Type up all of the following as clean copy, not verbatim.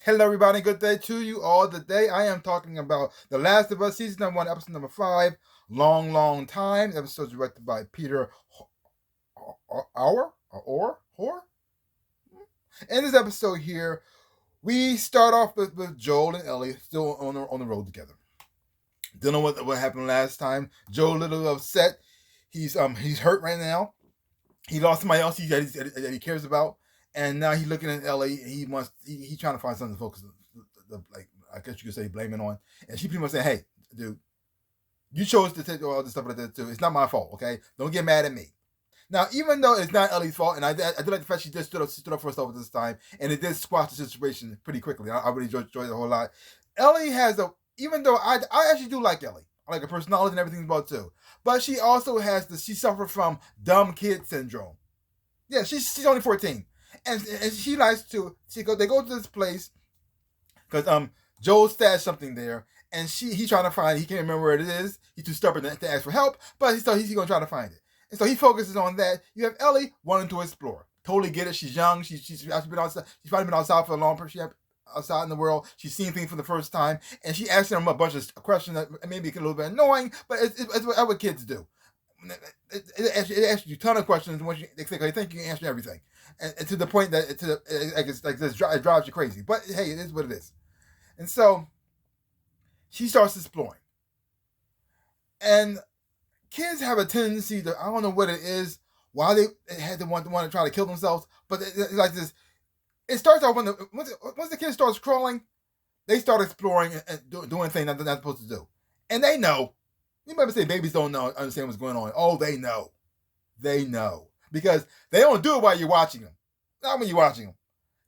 Hello, everybody. Good day to you all. Today, I am talking about The Last of Us, season number 1, episode number 5. Long, long time. The episode directed by Peter Hoare. In this episode here, we start off with Joel and Ellie still on the road together. Don't know what happened last time. Joel a little upset. He's hurt right now. He lost somebody else that he cares about, and now he's looking at Ellie. He's trying to find something to focus, like I guess you could say, blaming on. And she pretty much said, "Hey, dude, you chose to take all this stuff like that too. It's not my fault, okay? Don't get mad at me." Now, even though it's not Ellie's fault, and I do like the fact she just stood up for herself at this time, and it did squash the situation pretty quickly. I really enjoyed it a whole lot. Ellie has even though I actually do like Ellie. I like her personality and everything about too. But she also she suffered from dumb kid syndrome. Yeah, she's only 14. And she likes to, they go to this place, because Joel stashed something there, and he's trying to find it. He can't remember where it is. He's too stubborn to ask for help, but he's going to try to find it. And so he focuses on that. You have Ellie wanting to explore. Totally get it. She's young. She's been outside. She's probably been outside for a long period. Outside in the world, she's seeing things for the first time, and she asks him a bunch of questions that maybe get a little bit annoying, but it's what kids do. It asks you a ton of questions, and they think you can answer everything, and to the point that it drives you crazy. But hey, it is what it is. And so she starts exploring, and kids have a tendency to, I don't know what it is, why they had to want to try to kill themselves, but it's like this. It starts off once the kid starts crawling, they start exploring and doing things that they're not supposed to do, and they know. You might say babies don't understand what's going on. Oh, they know, because they don't do it while you're watching them. Not when you're watching them.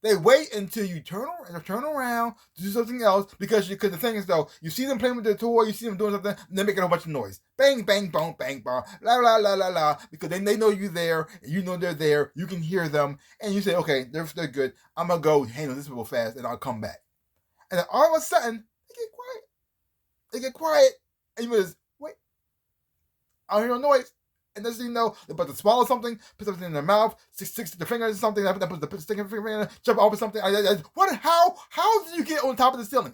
They wait until you turn around to do something else, because the thing is, though, you see them playing with their toy, you see them doing something, and they're making a whole bunch of noise. Bang, bang, bong, bang, bong, la, la, la, la, la, because they know you're there, and you know they're there, you can hear them, and you say, okay, they're good, I'm going to go handle this real fast, and I'll come back. And then all of a sudden, they get quiet, and you just, wait, I don't hear no noise. And next thing you know, they're about to swallow something, put something in their mouth, stick the fingers or something, put the stick in the finger, jump over something. How did you get on top of the ceiling?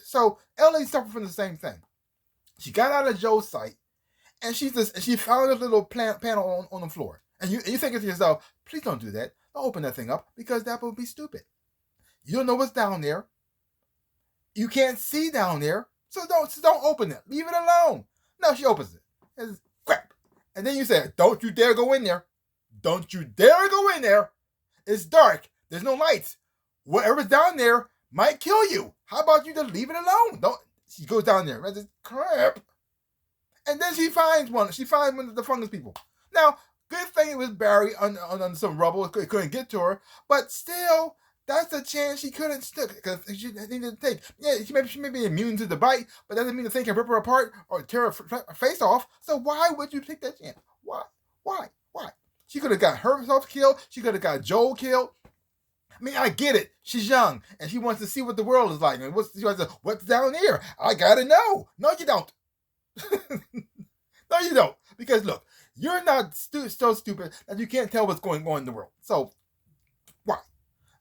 So Ellie suffered from the same thing. She got out of Joe's sight, and she found a little panel on the floor. And you think to yourself, please don't do that. Don't open that thing up, because that would be stupid. You don't know what's down there. You can't see down there, so don't open it. Leave it alone. No, she opens it. It's crap. And then you say, don't you dare go in there. Don't you dare go in there. It's dark. There's no lights. Whatever's down there might kill you. How about you just leave it alone? She goes down there. It's crap. And then she finds one. She finds one of the fungus people. Now, good thing it was buried on some rubble. It couldn't get to her. But still, that's a chance she couldn't stick, because she needed to think. Yeah, she may be immune to the bite, but that doesn't mean the thing can rip her apart or tear her face off. So why would you take that chance? Why? She could have got herself killed. She could have got Joel killed. I mean, I get it. She's young, and she wants to see what the world is like. And what's down here? I gotta know. No, you don't. No, you don't. Because look, you're not so stupid that you can't tell what's going on in the world. So why?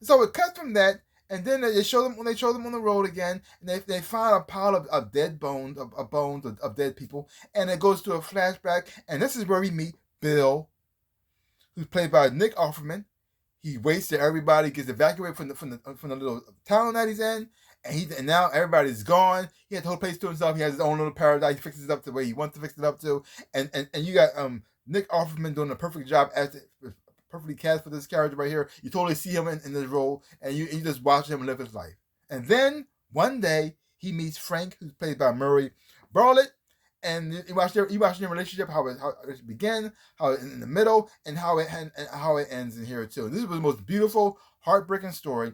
So it cuts from that, and then they show them on the road again, and they find a pile of dead bones, of dead people, and it goes to a flashback, and this is where we meet Bill, who's played by Nick Offerman. He waits till everybody gets evacuated from the little town that he's in, and now everybody's gone. He has the whole place to himself. He has his own little paradise. He fixes it up the way he wants to fix it up to, and you got Nick Offerman doing a perfect job perfectly cast for this character right here. You totally see him in this role, and you just watch him live his life. And then one day he meets Frank, who's played by Murray Bartlett, and you watch their relationship, how it began, how it in the middle, and how it ends in here too. This was the most beautiful, heartbreaking story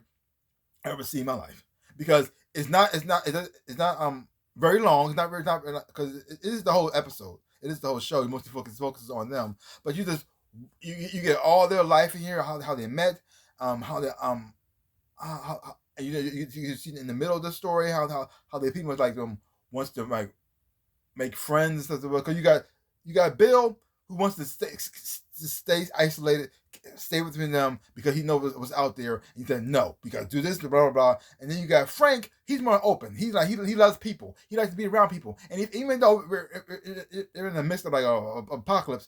I've ever seen in my life, because it's not very long. It's not because it is the whole episode. It is the whole show. You mostly focuses on them, but you get all their life in here, how they met, how they how you see in the middle of the story how they pretty much wants to make friends and stuff. Because you got Bill, who wants to stay isolated, stay between them because he knows what's out there. And he said, no, we got to do this, blah, blah, blah. And then you got Frank. He's more open. He's like, he loves people. He likes to be around people. And even though we're in the midst of like a apocalypse,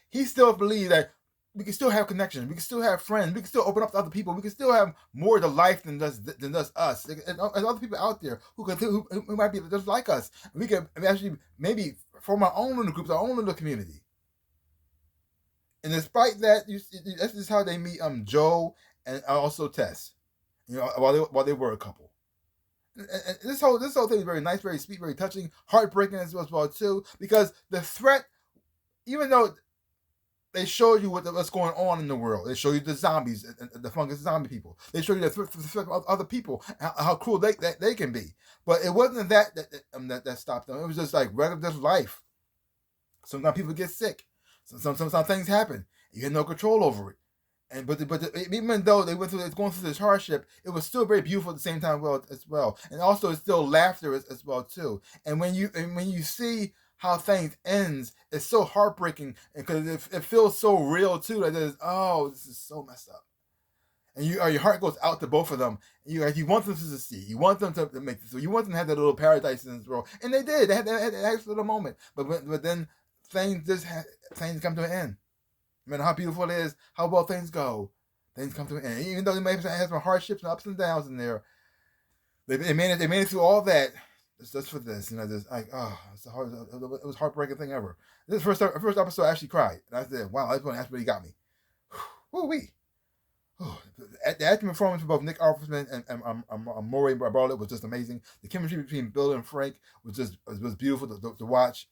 he still believes that we can still have connections. We can still have friends. We can still open up to other people. We can still have more to life than just us. And other people out there who might be just like us. And we can actually maybe form our own little groups, our own little community. And despite that, that's just how they meet Joe and also Tess. You know, while they were a couple. And this whole thing is very nice, very sweet, very touching, heartbreaking as well too. Because the threat, even though they show you what's going on in the world. They show you the zombies, the fungus zombie people. They show you the threat of other people, how cruel they can be. But it wasn't that stopped them. It was just like regular life. Sometimes people get sick. Sometimes things happen. You had no control over it. But even though going through this hardship, it was still very beautiful at the same time as well. And also it's still laughter as well too. And when you see how things ends, it's so heartbreaking because it feels so real too. That this is so messed up, and your heart goes out to both of them. And you want them to succeed. You want them to make this. So you want them to have that little paradise in this world, and they did. They had that little moment. But then things come to an end. No matter how beautiful it is, how well things go, things come to an end. Even though they may have some hardships and ups and downs in there, they made it through all that. Just for this, it was heartbreaking thing ever. This first episode, I actually cried, and I said, "Wow, that's what he got me." Woo-wee. The acting performance for both Nick Offerman and Maury Bartlett was just amazing. The chemistry between Bill and Frank was beautiful to watch.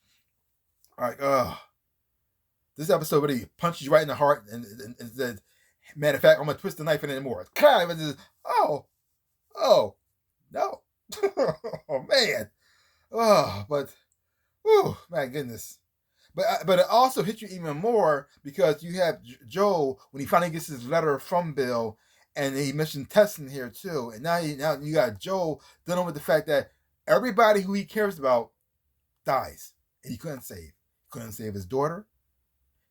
This episode really punches you right in the heart and says, "Matter of fact, I'm gonna twist the knife in it more." Kind of just, oh no. Oh man, my goodness, but it also hits you even more because you have Joe when he finally gets his letter from Bill, and he mentioned Tess in here too, and now you got Joe dealing with the fact that everybody who he cares about dies, and he couldn't save his daughter,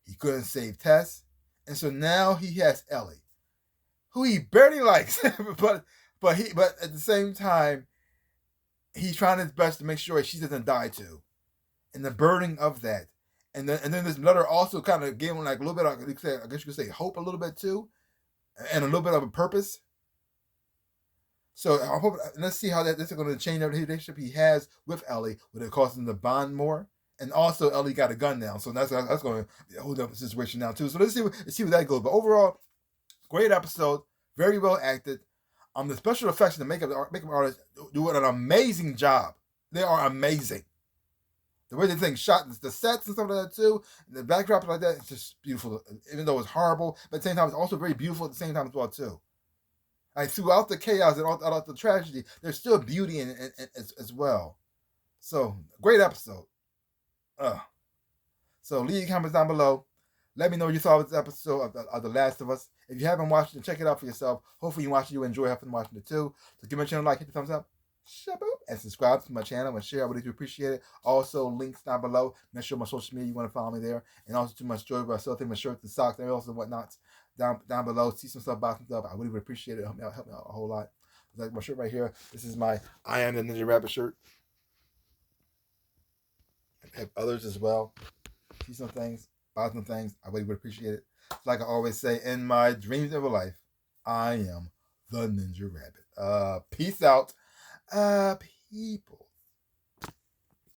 he couldn't save Tess, and so now he has Ellie, who he barely likes, but at the same time, he's trying his best to make sure she doesn't die too, and the burden of that, and then this letter also kind of gave him like a little bit of, I guess you could say, hope a little bit too, and a little bit of a purpose. So I hope, let's see how this is going to change the relationship he has with Ellie. Would it cause him to bond more? And also, Ellie got a gun now, so that's going to hold up the situation now too. So let's see where that goes. But overall, great episode, very well acted. The special effects and the makeup artists do an amazing job. They are amazing. The way the thing shot, the sets and stuff like that too, and the backdrop like that, it's just beautiful. Even though it's horrible, but at the same time, it's also very beautiful at the same time as well too. Like throughout the chaos and all the tragedy, there's still beauty in it as well. So great episode. So leave your comments down below. Let me know what you thought of this episode of The Last of Us. If you haven't watched it, check it out for yourself. Hopefully you watch it, you enjoy having watching it too. So give my channel a like, hit the thumbs up, and subscribe to my channel and share. I really do appreciate it. Also, links down below. Make sure my social media, you want to follow me there. And also too much joy, but I still think my shirts and socks and also whatnot down below. See some stuff, buy some stuff. I really would appreciate it. Help me out a whole lot. Like my shirt right here. This is my I Am the NinjaRabbit shirt. I have others as well. See some things, buy some things. I really would appreciate it. Like I always say, in my dreams of a life, I am the NinjaRabbit. Peace out, people.